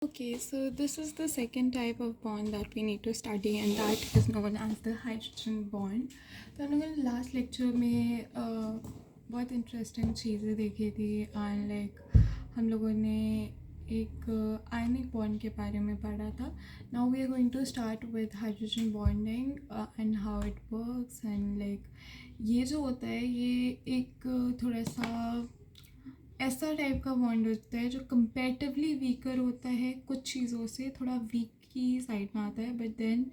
Okay, so this is the second type of bond that we need to study, and that is known as the hydrogen bond. तो हम लोगों ने last lecture में बहुत interesting चीज़ें देखी थी एंड हम लोगों ने एक आयनिक बॉन्ड के बारे में पढ़ा था. Now we are going to start with hydrogen bonding and how it works and ये जो होता है ये एक थोड़ा सा ऐसा टाइप का बॉन्ड होता है जो कंपेरेटिवली वीकर होता है, कुछ चीज़ों से थोड़ा वीक की साइड में आता है, but then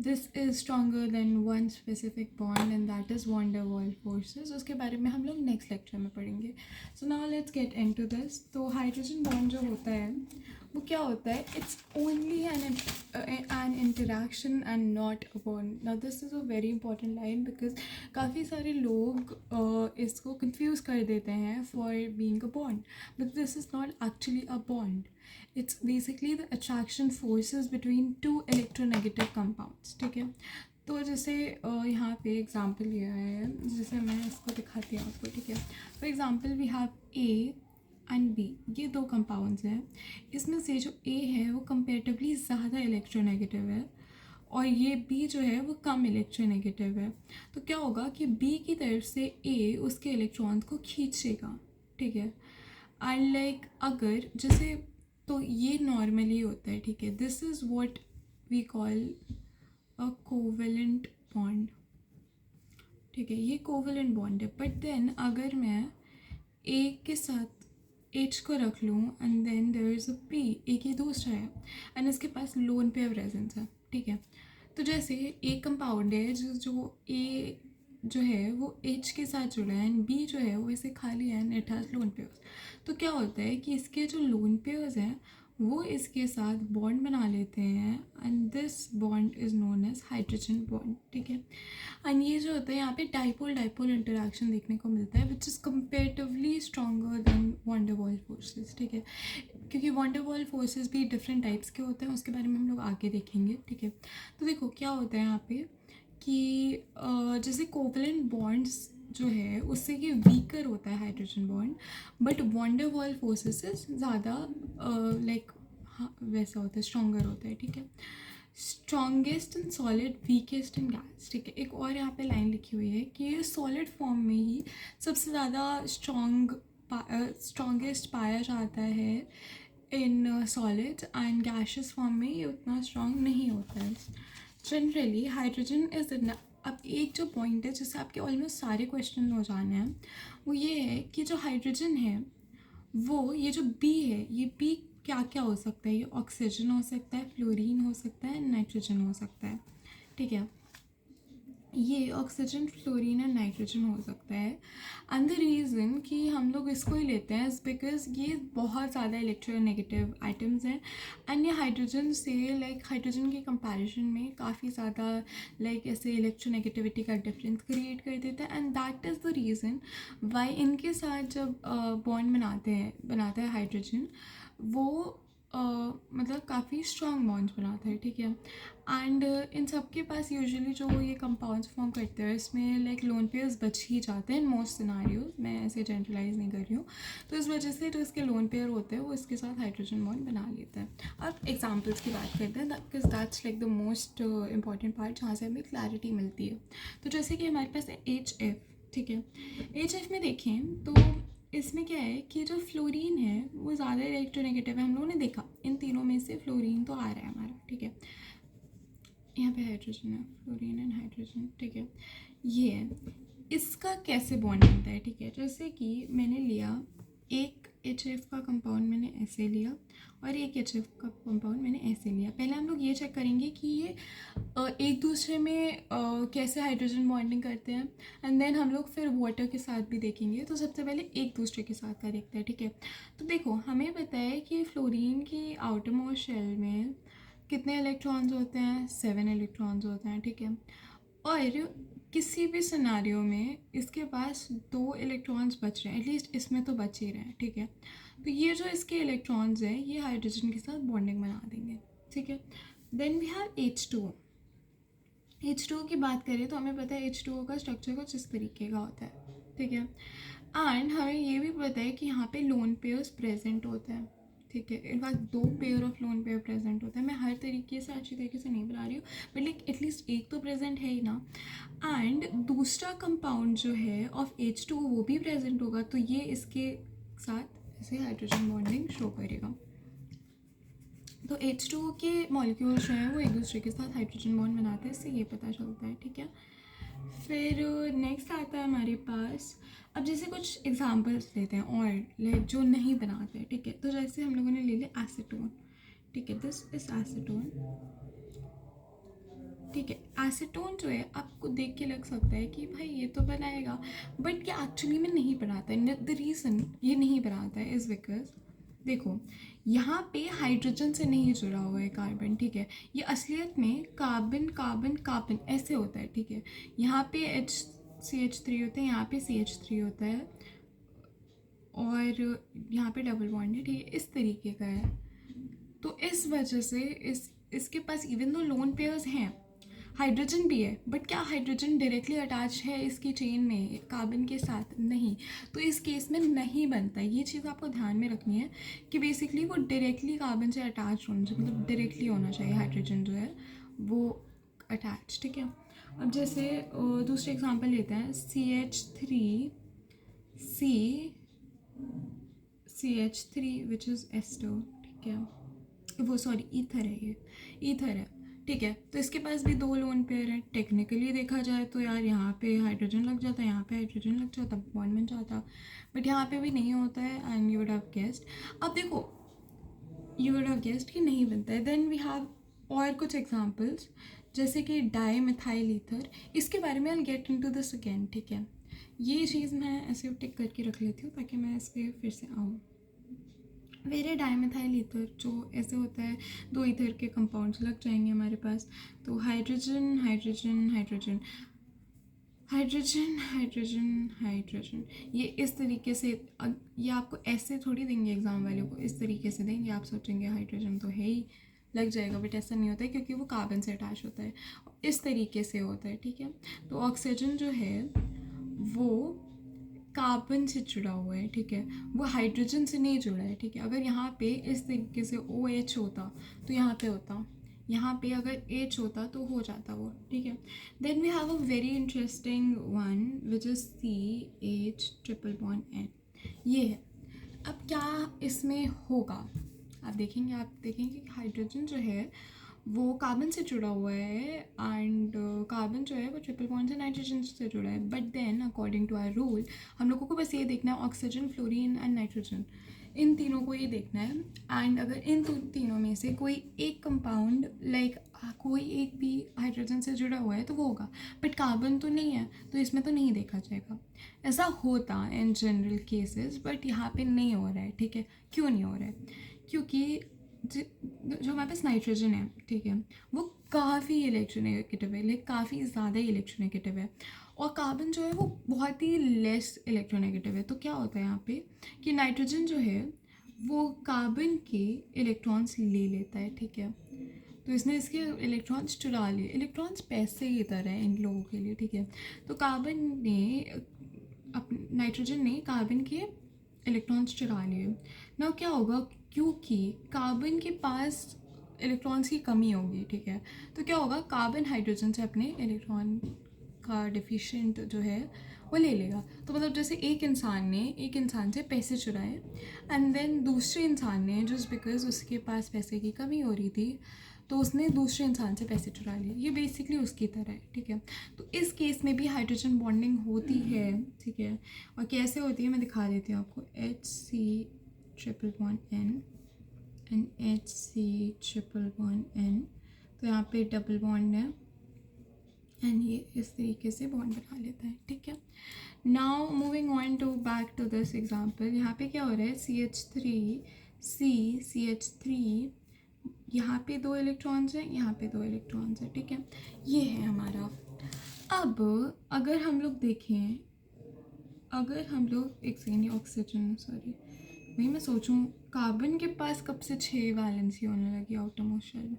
this is stronger than one specific bond and that is van der Waals forces. उसके बारे में हम लोग नेक्स्ट लेक्चर में पढ़ेंगे. So now let's get into this. तो हाइड्रोजन बॉन्ड जो होता है वो क्या होता है? It's only an interaction and not a bond. Now this is a very important line because काफ़ी सारे लोग इसको कंफ्यूज कर देते हैं for being a bond, but this is not actually a bond. It's basically the attraction forces between two electronegative compounds. ठीक है, तो जैसे यहाँ पे एग्जांपल लिया है, जैसे मैं इसको दिखाती हूँ आपको. ठीक है, for example we have A and B. ये दो कंपाउंड्स हैं. इसमें से जो ए है वो कंपेरेटिवली ज़्यादा इलेक्ट्रोनेगेटिव है और ये बी जो है वो कम इलेक्ट्रोनेगेटिव है. तो क्या होगा कि बी की तरफ से ए उसके इलेक्ट्रॉन्स को खींचेगा. ठीक है, एंड अगर जैसे तो ये नॉर्मली होता है. ठीक है, this is what we call a covalent bond. ठीक है, ये कोवेलेंट बॉन्ड है. बट देन अगर मैं ए के साथ एच को रख लूँ and then there is a P, एक ही दूसरा है एंड इसके पास लोन पेयर प्रेजेंस है. ठीक है, तो जैसे एक कंपाउंड है जो ए जो है वो एच के साथ जुड़ा है एंड बी जो है वो इसे खाली है and it has lone pairs. तो क्या होता है कि इसके जो लोन पेयर्स हैं वो इसके साथ बॉन्ड बना लेते हैं and this bond is known as hydrogen bond. ठीक है, एंड ये जो होता है यहाँ पे डाइपोल डाइपोल इंटरेक्शन देखने को मिलता है which is comparatively stronger than van der Waals forces. ठीक है, क्योंकि वॉन डेर वाल्स फोर्सेस भी डिफरेंट टाइप्स के होते हैं, उसके बारे में हम लोग आगे देखेंगे. ठीक है, तो देखो क्या होता है यहाँ पे कि जैसे कोवलेंट बॉन्ड्स जो है उससे ये वीकर होता है hydrogen bond, but van der Waals forces से ज़्यादा हाँ वैसा होता है, स्ट्रॉन्गर होता है. ठीक है, strongest in solid, weakest in gas. ठीक है, एक और यहाँ पे लाइन लिखी हुई है कि ये सॉलिड फॉर्म में ही सबसे ज़्यादा स्ट्रॉन्गेस्ट पाया जाता है in solid and gaseous form में ये उतना स्ट्रॉन्ग नहीं होता है. जनरली हाइड्रोजन इज अब एक जो पॉइंट है जिससे आपके ऑलमोस्ट सारे क्वेश्चन हो जाने हैं वो ये है कि जो हाइड्रोजन है वो ये जो बी है, ये बी क्या क्या हो सकता है? ये ऑक्सीजन हो सकता है, फ्लोरीन हो सकता है, नाइट्रोजन हो सकता है. ठीक है, ये ऑक्सीजन, फ्लोरीन एंड नाइट्रोजन हो सकता है. एंड द रीज़न कि हम लोग इसको ही लेते हैं इज़ बिकॉज ये बहुत ज़्यादा इलेक्ट्रोनेगेटिव आइटम्स हैं एंड ये हाइड्रोजन से हाइड्रोजन के कंपैरिजन में काफ़ी ज़्यादा ऐसे इलेक्ट्रोनेगेटिविटी का डिफरेंस क्रिएट कर देता है. And that is the reason why इनके साथ जब बॉन्ड बनाता है हाइड्रोजन वो मतलब काफ़ी स्ट्रॉन्ग बॉन्ड्स बनाता है. ठीक है, एंड इन सब के पास यूजुअली जो ये कंपाउंड्स फॉर्म करते हैं इसमें लोन पेयर्स बच ही जाते हैं इन मोस्ट सिनारियोज. मैं ऐसे जनरलाइज नहीं कर रही हूँ. तो इस वजह से जो इसके लोन पेयर होते हैं वो इसके साथ हाइड्रोजन बॉन्ड बना लेते हैं. अब एग्जाम्पल्स की बात करते हैं because that's the most important part जहाँ से हमें क्लैरिटी मिलती है. तो जैसे कि हमारे पास है HF. ठीक है, HF में देखें तो इसमें क्या है कि जो फ्लोरीन है वो ज़्यादा इलेक्ट्रोनेगेटिव है. हम लोगों ने देखा इन तीनों में से फ्लोरीन तो आ रहा है हमारा. ठीक है, यहाँ पे हाइड्रोजन है, फ्लोरीन एंड हाइड्रोजन. ठीक है, ये है. इसका कैसे बॉन्ड बनता है? ठीक है, जैसे कि मैंने लिया एक HF का कंपाउंड मैंने ऐसे लिया और एक HF का कंपाउंड मैंने ऐसे लिया. पहले हम लोग ये चेक करेंगे कि ये एक दूसरे में कैसे हाइड्रोजन बॉन्डिंग करते हैं एंड देन हम लोग फिर वाटर के साथ भी देखेंगे. तो सबसे पहले एक दूसरे के साथ का देखते हैं. ठीक है, तो देखो हमें पता है कि फ्लोरीन की आउटर मोस्ट शेल में कितने इलेक्ट्रॉन्स होते हैं? 7 इलेक्ट्रॉन्स होते हैं. ठीक है, और किसी भी सिनारियो में इसके पास 2 इलेक्ट्रॉन्स बच रहे हैं, एटलीस्ट इसमें तो बच ही रहे हैं. ठीक है, तो ये जो इसके इलेक्ट्रॉन्स हैं ये हाइड्रोजन के साथ बॉन्डिंग बना देंगे. ठीक है, then we have H2O. H2O की बात करें तो हमें पता है H2O का स्ट्रक्चर कुछ इस तरीके का होता है. ठीक है, एंड हमें ये भी पता है कि यहाँ पे लोन पेयर्स प्रेजेंट होते हैं. ठीक है। In fact 2 pair of loan pair present होता है। मैं हर तरीके से अच्छी तरीके से नहीं बना रही हूँ, बट लाइक एटलीस्ट एक तो प्रेजेंट है ही ना। एंड दूसरा कंपाउंड जो है ऑफ H2 वो भी प्रेजेंट होगा, तो ये इसके साथ ऐसे हाइड्रोजन बॉन्डिंग शो करेगा। तो H2O के मॉलिक्यूल्स जो हैं वो एक दूसरे के साथ हाइड्रोजन बॉन्ड बनाते हैं, इससे ये पता चलता है, ठीक है। फिर नेक्स्ट आता है हमारे पास, अब जैसे कुछ एग्जांपल्स लेते हैं और लाइक जो नहीं बनाते हैं, ठीक है। तो जैसे हम लोगों ने ले लिया एसीटोन, ठीक है, दिस इज एसीटोन, ठीक है। एसीटोन जो है आपको देख के लग सकता है कि भाई ये तो बनाएगा, बट ये एक्चुअली में नहीं बनाता है। द रीज़न ये नहीं बनाता है इज़ बिकॉज देखो यहाँ पे हाइड्रोजन से नहीं जुड़ा हुआ है कार्बन, ठीक है। ये असलियत में कार्बन कार्बन कार्बन ऐसे होता है, ठीक है। यहाँ पे CH3 होता है, यहाँ पे CH3 होता है, और यहाँ पे डबल बॉन्ड है, ठीक है, इस तरीके का है। तो इस वजह से इसके पास इवन दो लोन पेयर्स हैं, हाइड्रोजन भी है, बट क्या हाइड्रोजन डायरेक्टली अटैच है इसकी चेन में कार्बन के साथ? नहीं। तो इस केस में नहीं बनता। ये चीज़ आपको ध्यान में रखनी है कि बेसिकली वो डायरेक्टली कार्बन से अटैच होना चाहिए, मतलब डायरेक्टली होना चाहिए हाइड्रोजन जो है वो अटैच, ठीक है। अब जैसे दूसरे एग्जांपल लेते हैं, CH3 विच इज़ एस्टर, ठीक है, वो सॉरी ईथर है, ये ईथर है, ठीक है। तो इसके पास भी 2 लोन पेयर है। टेक्निकली देखा जाए तो यार यहाँ पे हाइड्रोजन लग जाता, यहाँ पे हाइड्रोजन लग जाता, बॉन्ड बन जाता, बट यहाँ पे भी नहीं होता है, and you would have guessed. अब देखो यू वुड हैव गेस्ड कि नहीं बनता है। देन वी हैव और कुछ एग्जांपल्स, जैसे कि डाईमिथाइल ईथर, इसके बारे में I get into this again, ठीक है। ये चीज़ मैं ऐसे टिक करके रख लेती हूँ ताकि मैं इस पर फिर से आऊँ। वेरे डाईमिथाइल ईथर जो ऐसे होता है, 2 ईथर के कंपाउंड्स लग जाएंगे हमारे पास, तो hydrogen hydrogen hydrogen hydrogen hydrogen hydrogen, ये इस तरीके से। ये आपको ऐसे थोड़ी देंगे एग्ज़ाम वाले को, इस तरीके से देंगे, आप सोचेंगे हाइड्रोजन तो है ही, लग जाएगा, बट ऐसा नहीं होता है क्योंकि वो कार्बन से अटैच होता है, इस तरीके से होता है, ठीक है। तो ऑक्सीजन जो है वो कार्बन से जुड़ा हुआ है, ठीक है, वो हाइड्रोजन से नहीं जुड़ा है, ठीक है। अगर यहाँ पे इस तरीके से OH होता तो यहाँ पे होता, यहाँ पे अगर H होता तो हो जाता वो, ठीक है। Then we have a very interesting one which is CH triple bond N, ये है। अब क्या इसमें होगा, आप देखेंगे कि हाइड्रोजन जो है वो कार्बन से जुड़ा हुआ है, एंड कार्बन जो है वो ट्रिपल बॉन्ड से नाइट्रोजन से जुड़ा है, but then according to our rule हम लोगों को बस ये देखना है ऑक्सीजन, फ्लोरीन एंड नाइट्रोजन, इन तीनों को ये देखना है। एंड अगर इन तीनों में से कोई एक कंपाउंड लाइक कोई एक भी हाइड्रोजन से जुड़ा हुआ है तो वो होगा, बट कार्बन तो नहीं है, तो इसमें तो नहीं देखा जाएगा। ऐसा होता इन जनरल केसेस, बट यहाँ पे नहीं हो रहा है, ठीक है। क्यों नहीं हो रहा है? क्योंकि जो हमारे पास नाइट्रोजन है, ठीक है, वो काफ़ी इलेक्ट्रोनेगेटिव है, लाइक काफ़ी ज़्यादा ही इलेक्ट्रोनेगेटिव है, और कार्बन जो है वो बहुत ही लेस इलेक्ट्रोनेगेटिव है। तो क्या होता है यहाँ पे कि नाइट्रोजन जो है वो कार्बन के इलेक्ट्रॉन्स ले लेता है, ठीक है। तो इसने इसके इलेक्ट्रॉन्स चुरा लिए, इलेक्ट्रॉन्स पैसे की तरह है इन लोगों के लिए, ठीक है। तो कार्बन ने नाइट्रोजन ने कार्बन के इलेक्ट्रॉन्स चुरा लिए। ना क्या होगा, क्योंकि कार्बन के पास इलेक्ट्रॉन्स की कमी होगी, ठीक है, तो क्या होगा, कार्बन हाइड्रोजन से अपने इलेक्ट्रॉन का डिफिशिएंट जो है वो ले लेगा। तो मतलब जैसे एक इंसान से पैसे चुराए, एंड देन दूसरे इंसान ने जस्ट बिकॉज उसके पास पैसे की कमी हो रही थी तो उसने दूसरे इंसान से पैसे चुरा लिए, ये बेसिकली उसकी तरह है, ठीक है। तो इस केस में भी हाइड्रोजन बॉन्डिंग होती है, ठीक है। और कैसे होती है मैं दिखा देती हूँ आपको, HC triple bond N and HC triple bond N, तो यहाँ पे डबल बॉन्ड है, एंड ये इस तरीके से बॉन्ड बना लेता है, ठीक है। Now moving on to back to this example, यहाँ पे क्या हो रहा है, CH3 यहाँ पे 2 इलेक्ट्रॉन्स हैं, यहाँ पे 2 इलेक्ट्रॉन्स हैं, ठीक है। ये है हमारा। अब अगर हम लोग देखें, एक सेकेंड, ऑक्सीजन, सॉरी वही मैं सोचूं, कार्बन के पास कब से 6 वैलेंसी होने लगी आउटरमोस्ट शेल में,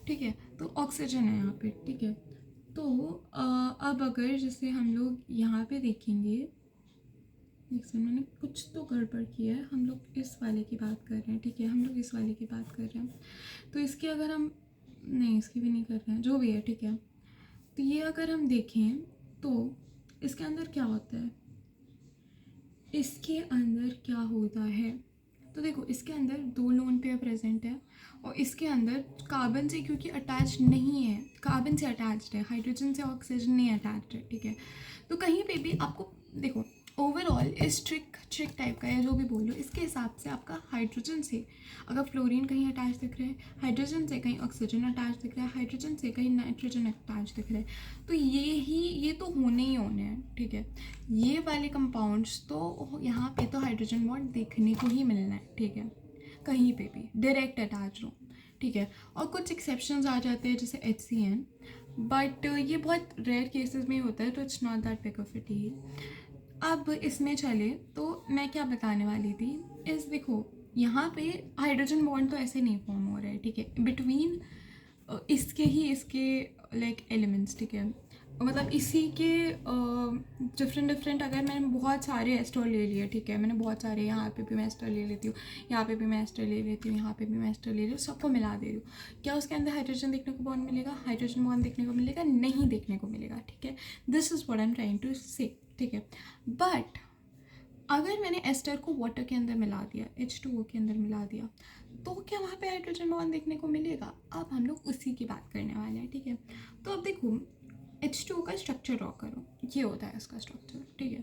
ठीक है। तो ऑक्सीजन है यहाँ पे, ठीक है। तो अब अगर जैसे हम लोग यहाँ पे देखेंगे एक सेकंड, मैंने कुछ तो गड़बड़ किया है। हम लोग इस वाले की बात कर रहे हैं, ठीक है, हम लोग इस वाले की बात कर रहे हैं। तो इसकी अगर हम, नहीं इसकी भी नहीं कर रहे हैं, जो भी है ठीक है। तो ये अगर हम देखें तो इसके अंदर क्या होता है, इसके अंदर क्या होता है, तो देखो इसके अंदर 2 लोन पेयर प्रेजेंट है और इसके अंदर कार्बन से क्योंकि अटैच नहीं है, कार्बन से अटैच्ड है, हाइड्रोजन से ऑक्सीजन नहीं अटैच्ड है, ठीक है। तो कहीं पे भी आपको देखो ओवरऑल इस ट्रिक टाइप का है जो भी बोलो, इसके हिसाब से आपका हाइड्रोजन से अगर फ्लोरीन कहीं अटैच दिख रहा है, हाइड्रोजन से कहीं ऑक्सीजन अटैच दिख रहा है, हाइड्रोजन से कहीं नाइट्रोजन अटैच दिख रहा है, तो ये तो होने ही होने हैं, ठीक है। ये वाले कंपाउंड्स तो यहाँ पे तो हाइड्रोजन बॉन्ड देखने को ही मिलना है, ठीक है, कहीं पे भी डायरेक्ट अटैच हो, ठीक है। और कुछ एक्सेप्शंस आ जाते हैं जैसे HCN, बट ये बहुत रेयर केसेस में होता है, तो it's not that big of a deal. अब इसमें चले तो मैं क्या बताने वाली थी, इस देखो यहाँ पे हाइड्रोजन बॉन्ड तो ऐसे नहीं फॉर्म हो रहा है, ठीक है, बिटवीन इसके लाइक एलिमेंट्स, ठीक है, मतलब इसी के डिफरेंट अगर मैंने बहुत सारे एस्टर ले लिए, ठीक है, मैंने बहुत सारे, यहाँ पे भी मैं एस्टर ले लेती हूँ, यहाँ पे भी मैं एस्टर ले लेती हूँ, यहाँ पे भी मैं एस्टर ले रही हूँ, सबको मिला दे रही हूँ, क्या उसके अंदर हाइड्रोजन देखने को बॉन्ड मिलेगा? हाइड्रोजन बॉन्ड देखने को मिलेगा? नहीं देखने को मिलेगा, ठीक है। This is what I am trying to say, ठीक है। बट अगर मैंने एस्टर को वाटर के अंदर मिला दिया, H2O के अंदर मिला दिया, तो क्या वहाँ पे हाइड्रोजन बॉन्ड देखने को मिलेगा? अब हम लोग उसी की बात करने वाले हैं, ठीक है। तो अब देखो H2O का स्ट्रक्चर ड्रॉ करो, ये होता है इसका स्ट्रक्चर, ठीक है।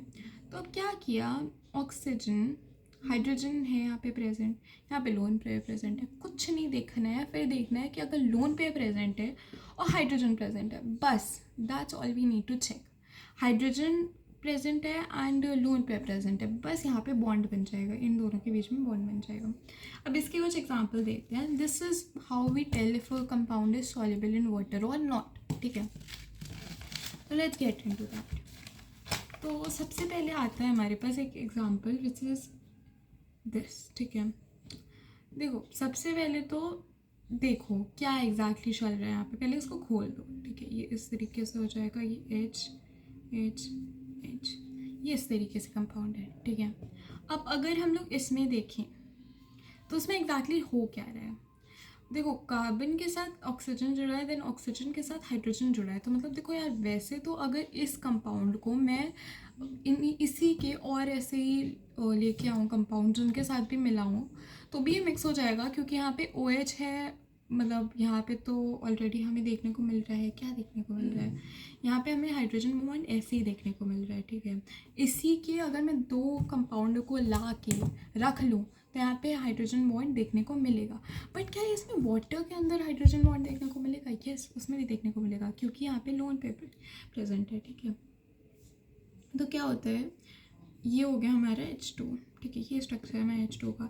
तो अब क्या किया, ऑक्सीजन, हाइड्रोजन है यहाँ पे प्रेजेंट, यहाँ पे लोन पेयर प्रेजेंट है, कुछ नहीं देखना है, फिर देखना है कि अगर लोन पेयर प्रेजेंट है और हाइड्रोजन प्रेजेंट है, बस that's all we need to check. Hydrogen present है एंड लोन पेयर प्रेजेंट है, बस यहाँ पे बॉन्ड बन जाएगा, इन दोनों के बीच में बॉन्ड बन जाएगा। अब इसके कुछ एग्जांपल देखते हैं। This is how we tell if a compound is soluble in water और नॉट, ठीक है। तो लेट्स गेट इनटू दैट। तो सबसे पहले आता है हमारे पास एक एग्जांपल विच इज दिस, ठीक है। देखो सबसे पहले तो देखो क्या एग्जैक्टली चल रहा है यहाँ पे, पहले इसको खोल दो, ठीक है। ये इस तरीके से हो जाएगा, ये H H H, ये इस तरीके से कंपाउंड है, ठीक है। अब अगर हम लोग इसमें देखें तो उसमें एग्जैक्टली हो क्या रहा है, देखो कार्बन के साथ ऑक्सीजन जुड़ा है, देन ऑक्सीजन के साथ हाइड्रोजन जुड़ा है, तो मतलब देखो यार वैसे तो अगर इस कंपाउंड को मैं इसी के और ऐसे ही लेके आऊँ कंपाउंड जिनके साथ भी मिलाऊँ तो भी ये मिक्स हो जाएगा, क्योंकि यहाँ पे OH है, मतलब यहाँ पे तो ऑलरेडी हमें देखने को मिल रहा है, क्या देखने को मिल रहा है, यहाँ पे हमें हाइड्रोजन बॉन्ड ऐसे ही देखने को मिल रहा है, ठीक है। इसी के अगर मैं 2 कंपाउंड को ला के रख लूँ तो यहाँ पे हाइड्रोजन बॉन्ड देखने को मिलेगा। बट क्या इसमें वाटर के अंदर हाइड्रोजन बॉन्ड देखने को मिलेगा? यस, उसमें भी देखने को मिलेगा, क्योंकि यहाँ पे लोन पेयर प्रेजेंट है, ठीक है। तो क्या होता है, ये हो गया हमारा H2, ठीक है, ये स्ट्रक्चर है हमारा H2 का।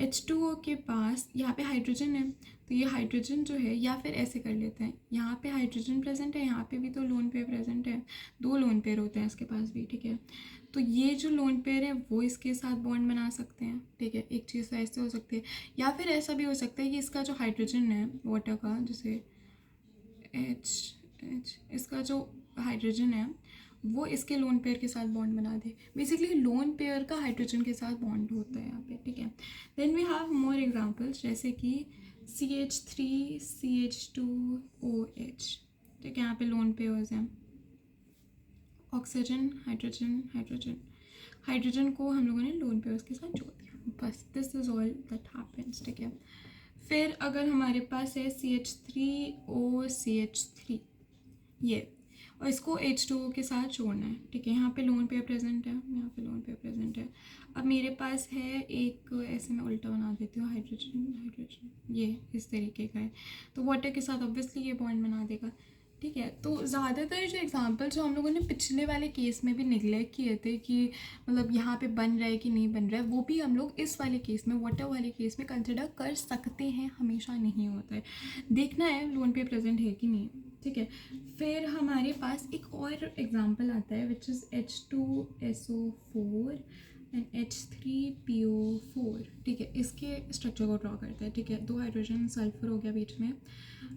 H2O के पास यहाँ पे हाइड्रोजन है, तो ये हाइड्रोजन जो है, या फिर ऐसे कर लेते हैं, यहाँ पे हाइड्रोजन प्रेजेंट है, यहाँ पे भी तो लोन पेयर प्रेजेंट है, 2 लोन पेयर होते हैं इसके पास भी, ठीक है। तो ये जो लोन पेयर है वो इसके साथ बॉन्ड बना सकते हैं, ठीक है। एक चीज़ तो ऐसे हो सकती है, या फिर ऐसा भी हो सकता है कि इसका जो हाइड्रोजन है वाटर का, जैसे H, इसका जो हाइड्रोजन है वो इसके लोन पेयर के साथ बॉन्ड बना दे। बेसिकली लोन पेयर का हाइड्रोजन के साथ बॉन्ड होता है यहाँ पे, ठीक है। Then we have more examples, जैसे कि CH3CH2OH, ठीक है, यहाँ पे लोन पेयर्स हैं, ऑक्सीजन हाइड्रोजन हाइड्रोजन, हाइड्रोजन को हम लोगों ने लोन पेयर्स के साथ जोड़ दिया, बस this is all that happens, ठीक है। फिर अगर हमारे पास है CH3OCH3, ये, और इसको H2O के साथ जोड़ना है, ठीक है। यहाँ पे लोन पेयर प्रेजेंट है, यहाँ पे लोन पेयर प्रेजेंट है। अब मेरे पास है एक, ऐसे मैं उल्टा बना देती हूँ, हाइड्रोजन हाइड्रोजन, ये इस तरीके का है, तो वाटर के साथ ऑब्वियसली ये बॉन्ड बना देगा, ठीक है। तो ज़्यादातर जो एग्जांपल जो हम लोगों ने पिछले वाले केस में भी निगलेक्ट किए थे कि मतलब यहाँ पे बन रहा है कि नहीं बन रहा है, वो भी हम लोग इस वाले केस में, वाटर वाले केस में कंसिडर कर सकते हैं, हमेशा नहीं होता है, देखना है लोन पे प्रेजेंट है कि नहीं, ठीक है। फिर हमारे पास एक और एग्जांपल आता है which is H2SO4 and H3PO4, ठीक है। इसके स्ट्रक्चर को ड्रॉ करते हैं, ठीक है। 2 हाइड्रोजन, सल्फर हो गया बीच में,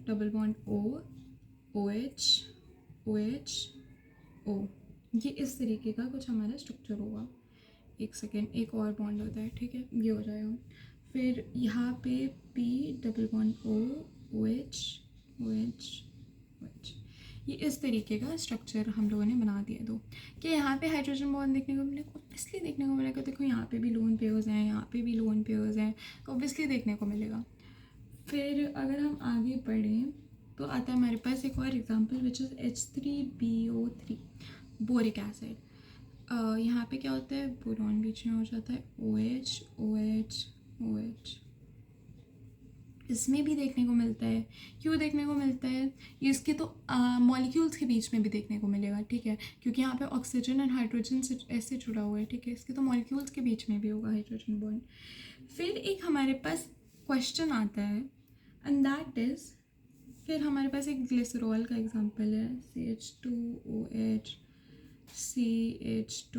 double bond OH OH O, ये इस तरीके का कुछ हमारा स्ट्रक्चर होगा, एक सेकेंड, एक और बॉन्ड होता है, ठीक है, ये हो जाएगा। फिर यहाँ पे P double bond O OH OH OH, ये इस तरीके का स्ट्रक्चर हम लोगों ने बना दिया। दो कि यहाँ पे हाइड्रोजन बॉन्ड देखने को मिलेगा, ऑब्वियसली देखने को मिलेगा। देखो यहाँ पे भी लोन पेयर्स हैं, यहाँ पे भी लोन पेयर्स हैं, तो ऑब्वियसली देखने को मिलेगा। फिर अगर हम आगे बढ़ें तो आता है हमारे पास एक और example which is H3BO3 boric acid. यहाँ पे क्या होता है, बोरॉन बीच में हो जाता है, OH OH OH। इसमें भी देखने को मिलता है। क्यों देखने को मिलता है, इसके तो मॉलिक्यूल्स के बीच में भी देखने को मिलेगा, ठीक है, क्योंकि यहाँ पे ऑक्सीजन एंड हाइड्रोजन से ऐसे जुड़ा हुआ है, ठीक है, इसके तो मॉलिक्यूल्स के बीच में भी होगा हाइड्रोजन बॉन्ड। फिर एक हमारे पास क्वेश्चन आता है एंड दैट इज़, फिर हमारे पास एक ग्लिसरॉल का एग्जांपल है, CH2OH CH2OH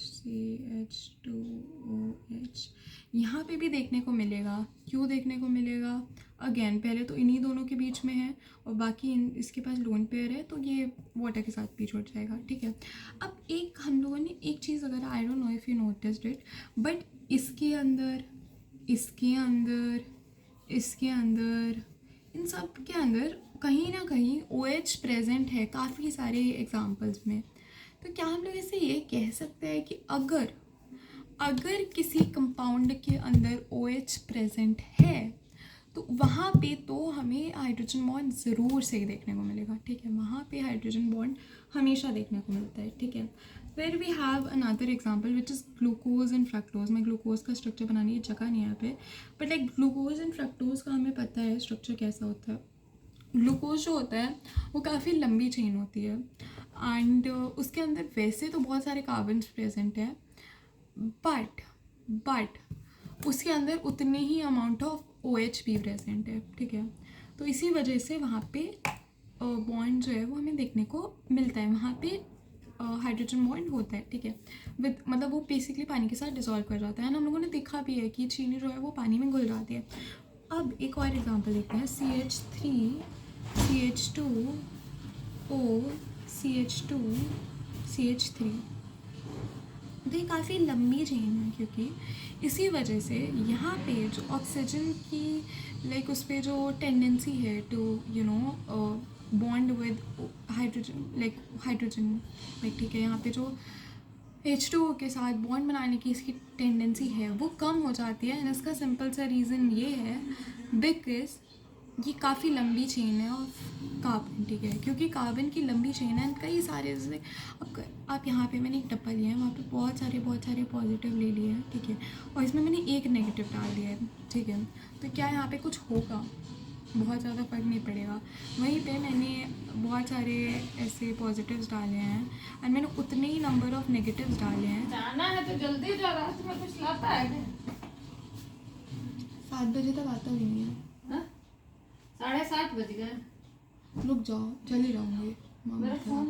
CH2OH। यहाँ पे भी देखने को मिलेगा। क्यों देखने को मिलेगा, अगेन पहले तो इन्हीं दोनों के बीच में है और बाकी इसके पास लोन पेयर है, तो ये वाटर के साथ भी जुड़ जाएगा, ठीक है। अब एक हम लोगों ने एक चीज़, अगर I don't know if you noticed it, but इसके अंदर, इसके अंदर, इसके अंदर, इन सब के अंदर कहीं ना कहीं OH प्रेजेंट है काफ़ी सारे एग्जांपल्स में। तो क्या हम लोग ऐसे ये कह सकते हैं कि अगर किसी कंपाउंड के अंदर OH प्रेजेंट है तो वहाँ पे तो हमें हाइड्रोजन बॉन्ड ज़रूर से देखने को मिलेगा, ठीक है, वहाँ पे हाइड्रोजन बॉन्ड हमेशा देखने को मिलता है, ठीक है। फिर we have another example which is glucose and fructose. मैं ग्लूकोज का स्ट्रक्चर बनाने की जगह नहीं है यहाँ पे, but like glucose and fructose का हमें पता है स्ट्रक्चर कैसा होता है। ग्लूकोज जो होता है वो काफ़ी लंबी चेन होती है एंड उसके अंदर वैसे तो बहुत सारे कार्बन्स प्रेजेंट हैं, बट उसके अंदर उतने ही अमाउंट ऑफ OH भी प्रेजेंट है, ठीक है। तो इसी वजह से वहाँ पे बॉन्ड जो है वो हमें देखने को मिलता है, वहाँ पे हाइड्रोजन बॉन्ड होता है, ठीक है, विद मतलब वो बेसिकली पानी के साथ डिसॉल्व कर जाता है ना। हम लोगों ने देखा भी है कि चीनी जो है वो पानी में घुल जाती है। अब एक और एग्जांपल देखते हैं, CH3 CH2O CH2 CH3। तो ये काफ़ी लंबी चेन है, क्योंकि इसी वजह से यहाँ पे जो ऑक्सीजन की लाइक उस पर जो टेंडेंसी है to you know bond with hydrogen, like hydrogen, like ठीक है, यहाँ पे जो H2O के साथ बॉन्ड बनाने की इसकी टेंडेंसी है वो कम हो जाती है। एंड इसका सिंपल सा रीज़न ये है बिकॉज ये काफ़ी लंबी चेन है ऑफ कार्बन, ठीक है, क्योंकि कार्बन की लंबी चेन है। कई सारे जैसे आप यहाँ पे मैंने एक डब्बा लिया है, वहाँ पे बहुत सारे पॉजिटिव ले लिए हैं, ठीक है, और इसमें मैंने एक नेगेटिव डाल दिया है, ठीक है। तो क्या यहाँ पे कुछ होगा, बहुत ज़्यादा फर्क नहीं पड़ेगा। वहीं पे मैंने बहुत सारे ऐसे पॉजिटिव्स डाले हैं एंड मैंने उतने ही नंबर ऑफ नेगेटिव्स डाले हैं। जाना है तो जल्दी जा, रात में कुछ लाता है क्या? 7 बजे तक आता भी नहीं है। 7:30 बज गए। रुक जाओ, चले जाऊँगी। मेरा फोन